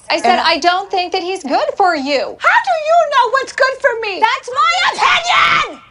I said I don't think that he's good for you. How do you know what's good for me? That's my opinion!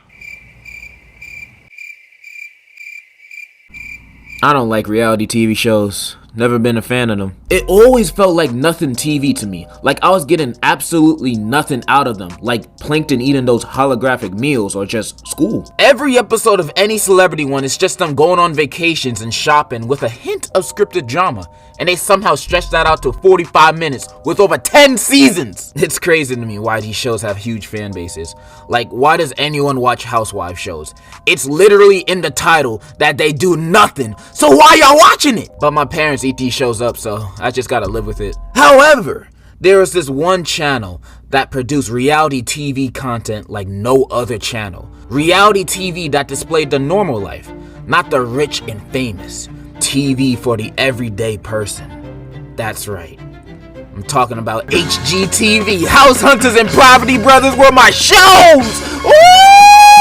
I don't like reality TV shows. Never been a fan of them. It always felt like nothing TV to me. Like I was getting absolutely nothing out of them. Like Plankton eating those holographic meals or just school. Every episode of any celebrity one is just them going on vacations and shopping with a hint of scripted drama. And they somehow stretch that out to 45 minutes with over 10 seasons. It's crazy to me why these shows have huge fan bases. Like, why does anyone watch housewife shows? It's literally in the title that they do nothing. So why y'all watching it? But my parents eat these shows up, so I just gotta live with it. However, there is this one channel that produced reality TV content like no other channel. Reality TV that displayed the normal life, not the rich and famous. TV for the everyday person. That's right. I'm talking about HGTV. House Hunters and Property Brothers were my shows! Woo!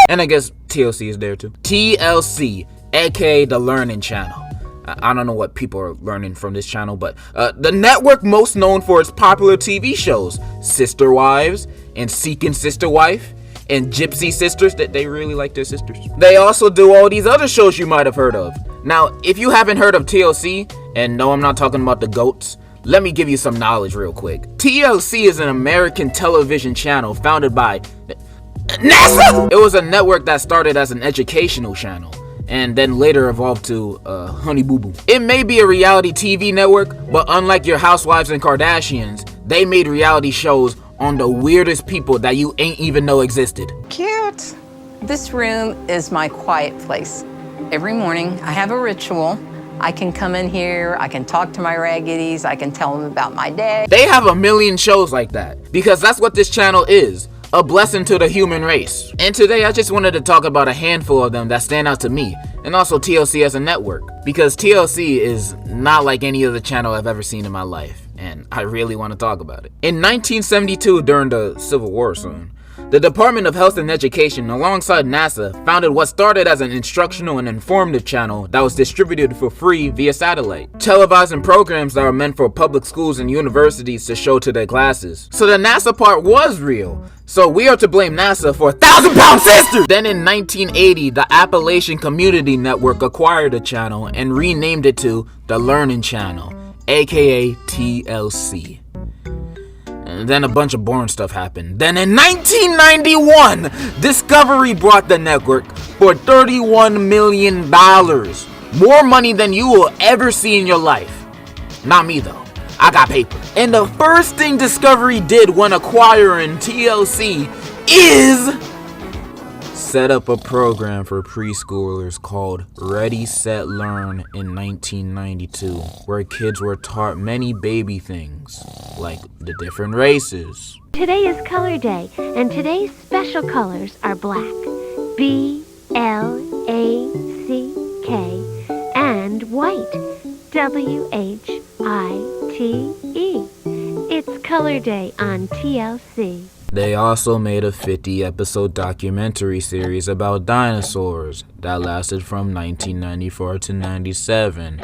And I guess TLC is there too. TLC, aka the Learning Channel. I don't know what people are learning from this channel, but the network most known for its popular TV shows, Sister Wives and Seeking Sister Wife, and Gypsy Sisters, that they really like their sisters. They also do all these other shows you might have heard of. Now, if you haven't heard of TLC, and no, I'm not talking about the goats, let me give you some knowledge real quick. TLC is an American television channel founded by NASA! It was a network that started as an educational channel, and then later evolved to Honey Boo Boo. It may be a reality TV network, but unlike your Housewives and Kardashians, they made reality shows on the weirdest people that you ain't even know existed. Cute. This room is my quiet place. Every morning, I have a ritual. I can come in here, I can talk to my raggities, I can tell them about my day. They have a million shows like that, because that's what this channel is. A blessing to the human race. And today I just wanted to talk about a handful of them that stand out to me, and also TLC as a network, because TLC is not like any other channel I've ever seen in my life, and I really want to talk about it. In 1972, during the Civil War soon, the Department of Health and Education, alongside NASA, founded what started as an instructional and informative channel that was distributed for free via satellite, televising programs that were meant for public schools and universities to show to their classes. So the NASA part was real. So we are to blame NASA for 1,000-pound sisters! Then in 1980, the Appalachian Community Network acquired the channel and renamed it to the Learning Channel, aka TLC. And then a bunch of boring stuff happened. Then in 1991, Discovery bought the network for $31 million. More money than you will ever see in your life. Not me though. I got paper. And the first thing Discovery did when acquiring TLC is set up a program for preschoolers called Ready, Set, Learn in 1992, where kids were taught many baby things, like the different races. Today is Color Day, and today's special colors are black, BLACK, and white, WHITE. It's Color Day on TLC. They also made a 50-episode documentary series about dinosaurs that lasted from 1994 to 97.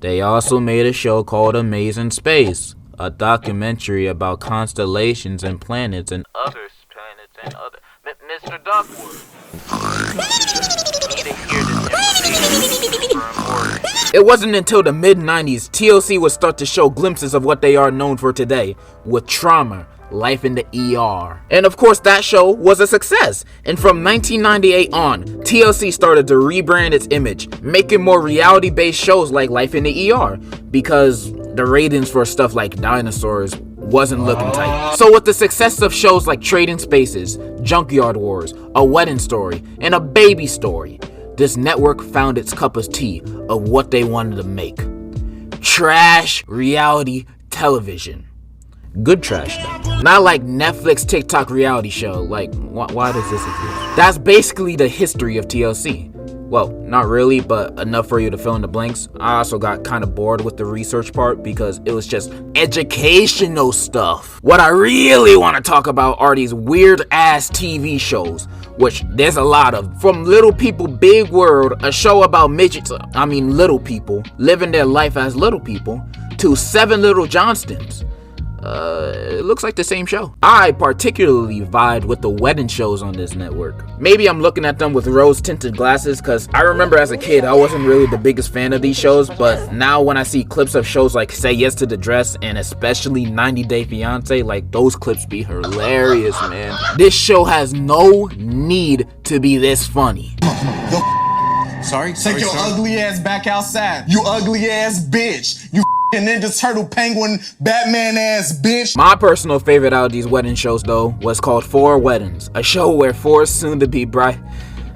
They also made a show called Amazing Space, a documentary about constellations and planets and other planets and other... Mr. Duckworth. It wasn't until the mid-90s TLC would start to show glimpses of what they are known for today, with Trauma, Life in the ER. And of course that show was a success, and from 1998 on, TLC started to rebrand its image, making more reality-based shows like Life in the ER, because the ratings for stuff like dinosaurs wasn't looking tight. So with the success of shows like Trading Spaces, Junkyard Wars, A Wedding Story, and A Baby Story, this network found its cup of tea of what they wanted to make. Trash reality television. Good trash though. Not like Netflix TikTok reality show. Like, why does this exist? That's basically the history of TLC. Well, not really, but enough for you to fill in the blanks. I also got kind of bored with the research part because it was just educational stuff. What I really want to talk about are these weird ass TV shows, which there's a lot of. From Little People Big World, a show about midgets, little people, living their life as little people, to 7 Little Johnstons. It looks like the same show. I particularly vibe with the wedding shows on this network. Maybe I'm looking at them with rose-tinted glasses, because I remember as a kid I wasn't really the biggest fan of these shows, but now when I see clips of shows like Say Yes to the Dress and especially 90 Day Fiancé, like those clips be hilarious, man. This show has no need to be this funny. Sorry? Take your ugly ass back outside. You ugly ass bitch. You Ninja Turtle Penguin Batman ass bitch. My personal favorite out of these wedding shows though was called Four Weddings, a show where four soon-to-be brides...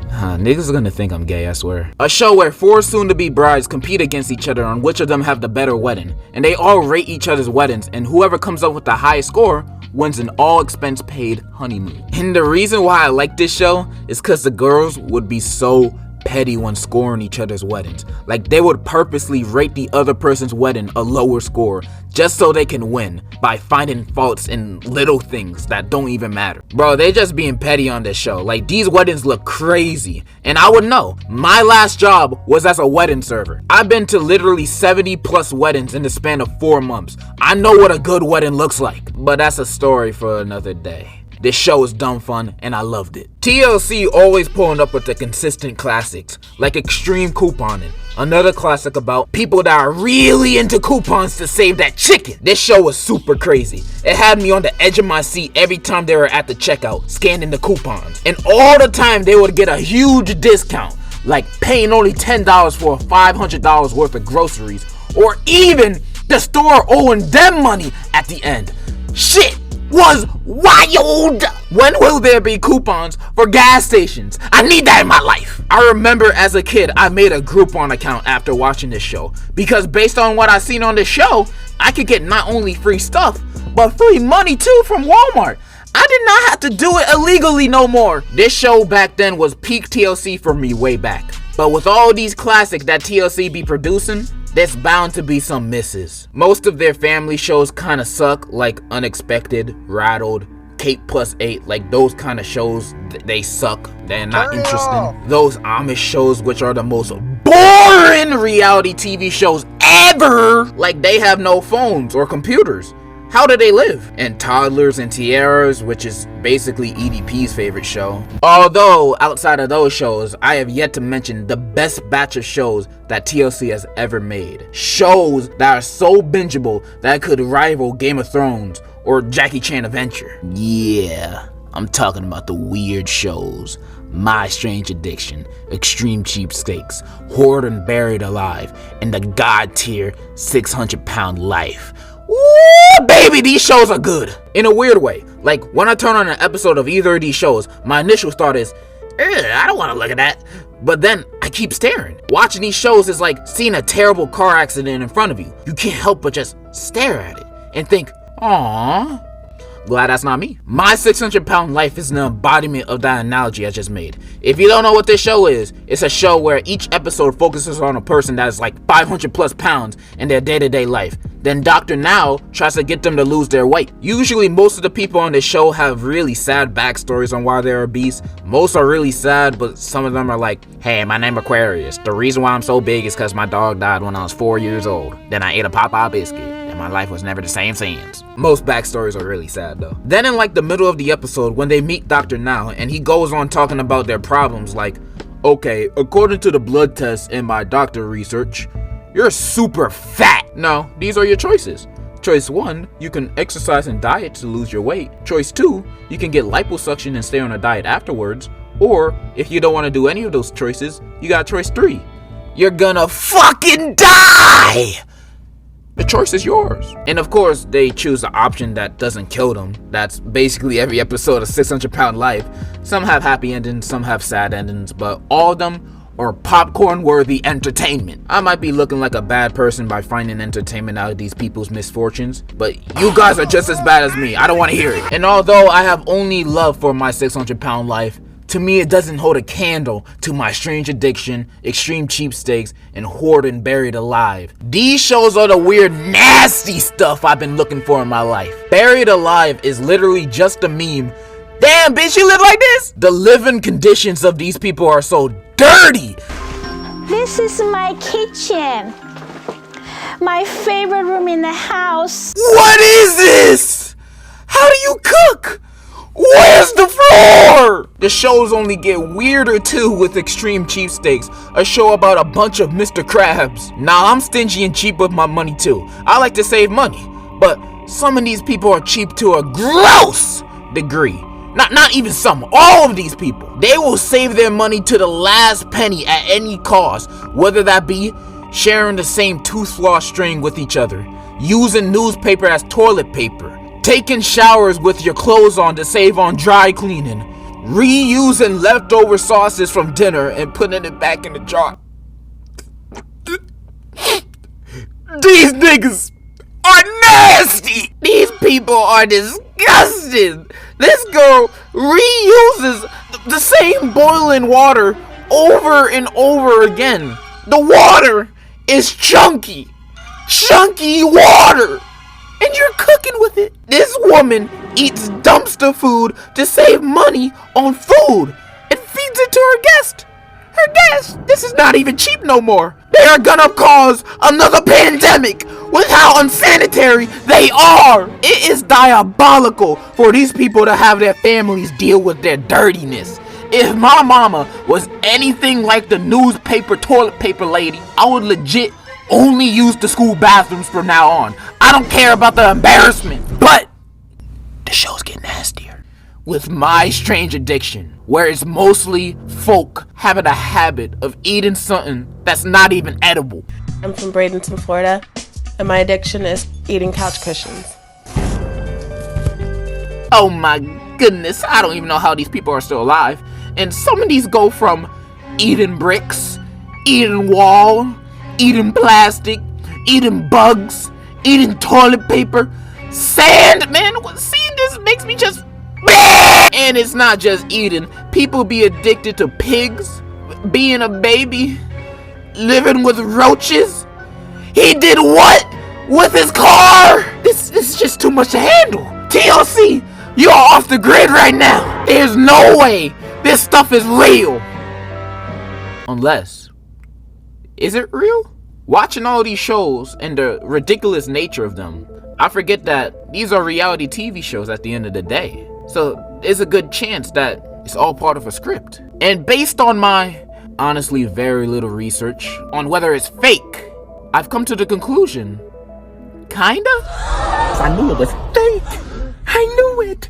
niggas are gonna think I'm gay, I swear. A show where four soon-to-be brides compete against each other on which of them have the better wedding, and they all rate each other's weddings, and whoever comes up with the highest score wins an all-expense-paid honeymoon. And the reason why I like this show is because the girls would be so petty when scoring each other's weddings. Like, they would purposely rate the other person's wedding a lower score just so they can win by finding faults in little things that don't even matter. Bro, they just being petty on this show. Like, these weddings look crazy, and I would know. My last job was as a wedding server. I've been to literally 70 plus weddings in the span of 4 months. I know what a good wedding looks like, but that's a story for another day. This show is dumb fun, and I loved it. TLC always pulling up with the consistent classics, like Extreme Couponing, another classic about people that are really into coupons to save that chicken. This show was super crazy. It had me on the edge of my seat every time they were at the checkout, scanning the coupons. And all the time they would get a huge discount, like paying only $10 for $500 worth of groceries, or even the store owing them money at the end. Shit was wild. When will there be coupons for gas stations? I need that in my life. I remember as a kid I made a Groupon account after watching this show, because based on what I seen on this show, I could get not only free stuff but free money too from Walmart. I did not have to do it illegally no more. This show back then was peak TLC for me way back, but with all these classics that TLC be producing, there's bound to be some misses. Most of their family shows kinda suck, like Unexpected, Rattled, Kate Plus 8, like those kind of shows, they suck. They're not interesting. Those Amish shows, which are the most boring reality TV shows ever, like they have no phones or computers. How do they live? And Toddlers and Tiaras, which is basically EDP's favorite show. Although, outside of those shows, I have yet to mention the best batch of shows that TLC has ever made. Shows that are so bingeable that could rival Game of Thrones or Jackie Chan Adventure. Yeah, I'm talking about the weird shows. My Strange Addiction, Extreme Cheapstakes, Hoarding Buried Alive, and the God tier 600-pound Life. Ooh, baby, these shows are good. In a weird way. Like, when I turn on an episode of either of these shows, my initial thought is, I don't want to look at that. But then I keep staring. Watching these shows is like seeing a terrible car accident in front of you. You can't help but just stare at it and think, aww. Glad that's not me. My 600-pound Life is an embodiment of that analogy I just made. If you don't know what this show is, it's a show where each episode focuses on a person that is like 500 plus pounds in their day-to-day life. Then Dr. Now tries to get them to lose their weight. Usually most of the people on this show have really sad backstories on why they're obese. Most are really sad, but some of them are like, hey, my name Aquarius. The reason why I'm so big is because my dog died when I was 4 years old. Then I ate a Popeye biscuit, and my life was never the same since. Most backstories are really sad though. Then in like the middle of the episode, when they meet Dr. Now, and he goes on talking about their problems like, okay, according to the blood tests and my doctor research, you're super fat. No, these are your choices. Choice 1, you can exercise and diet to lose your weight. Choice 2, you can get liposuction and stay on a diet afterwards. Or, if you don't want to do any of those choices, you got choice 3. You're gonna fucking die! The choice is yours. And of course, they choose the option that doesn't kill them. That's basically every episode of 600-Pound Life. Some have happy endings, some have sad endings, but all of them are popcorn-worthy entertainment. I might be looking like a bad person by finding entertainment out of these people's misfortunes, but you guys are just as bad as me. I don't want to hear it. And although I have only love for my 600-Pound Life, to me it doesn't hold a candle to my Strange Addiction, Extreme Cheapstakes, and Hoarding Buried Alive. These shows are the weird, nasty stuff I've been looking for in my life. Buried Alive is literally just a meme. Damn, bitch, you live like this? The living conditions of these people are so dirty. This is my kitchen. My favorite room in the house. What is this? How do you cook? Where's the floor? The shows only get weirder too with Extreme Cheapsteaks, a show about a bunch of Mr. Krabs. Now I'm stingy and cheap with my money too. I like to save money, but some of these people are cheap to a gross degree. Not even some, all of these people. They will save their money to the last penny at any cost, whether that be sharing the same tooth floss string with each other, using newspaper as toilet paper, taking showers with your clothes on to save on dry cleaning, reusing leftover sauces from dinner and putting it back in the jar. These niggas are nasty! These people are disgusting! This girl reuses the same boiling water over and over again. The water is chunky water! And you're cooking with it. This woman eats dumpster food to save money on food and feeds it to her guest. This is not even cheap no more. They are gonna cause another pandemic with how unsanitary they are. It is diabolical for these people to have their families deal with their dirtiness. If my mama was anything like the newspaper toilet paper lady, I would legit only use the school bathrooms from now on. I don't care about the embarrassment, but the shows get nastier. With my strange addiction, where it's mostly folk having a habit of eating something that's not even edible. I'm from Bradenton, Florida, and my addiction is eating couch cushions. Oh my goodness, I don't even know how these people are still alive. And some of these go from eating bricks, eating wall, eating plastic, eating bugs, eating toilet paper, sand. Man, seeing this makes me just... And it's not just eating. People be addicted to pigs, being a baby, living with roaches. He did what with his car? This is just too much to handle. TLC, you are off the grid right now. There's no way this stuff is real. Unless, is it real? Watching all these shows and the ridiculous nature of them, I forget that these are reality TV shows at the end of the day. So there's a good chance that it's all part of a script. And based on my honestly very little research on whether it's fake, I've come to the conclusion, kinda? I knew it was fake. I knew it.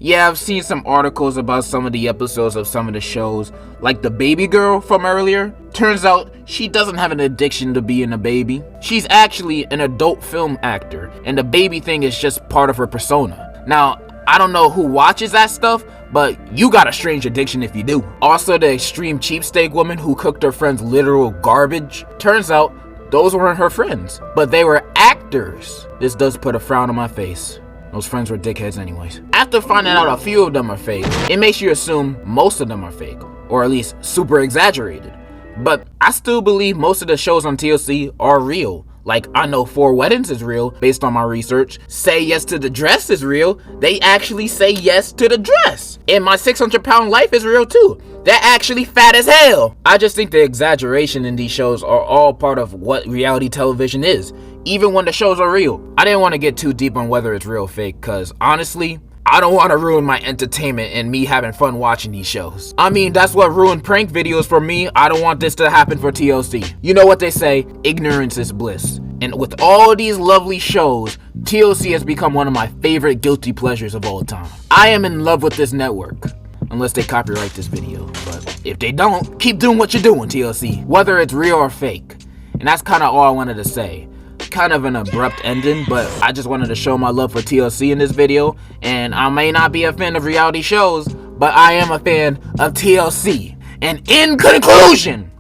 Yeah, I've seen some articles about some of the episodes of some of the shows, like the baby girl from earlier. Turns out she doesn't have an addiction to being a baby. She's actually an adult film actor, and the baby thing is just part of her persona. Now, I don't know who watches that stuff, but you got a strange addiction if you do. Also, the extreme cheapsteak woman who cooked her friends literal garbage. Turns out, those weren't her friends, but they were actors. This does put a frown on my face. Those friends were dickheads anyways. After finding out a few of them are fake, it makes you assume most of them are fake, or at least super exaggerated. But I still believe most of the shows on TLC are real. Like, I know 4 Weddings is real, based on my research. Say Yes to the Dress is real. They actually say yes to the dress. And My 600-Pound Life is real too. They're actually fat as hell. I just think the exaggeration in these shows are all part of what reality television is, even when the shows are real. I didn't want to get too deep on whether it's real or fake, cause honestly, I don't want to ruin my entertainment and me having fun watching these shows. I mean, that's what ruined prank videos for me. I don't want this to happen for TLC. You know what they say, ignorance is bliss. And with all these lovely shows, TLC has become one of my favorite guilty pleasures of all time. I am in love with this network. Unless they copyright this video. But if they don't, keep doing what you're doing, TLC. Whether it's real or fake. And that's kind of all I wanted to say. Kind of an abrupt ending, but I just wanted to show my love for TLC in this video. And I may not be a fan of reality shows, but I am a fan of TLC. And in conclusion,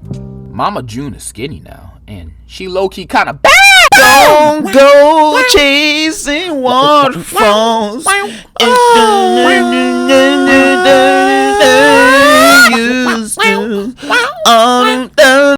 Mama June is skinny now, and she low-key kind of bad. Don't go chasing waterfalls. It's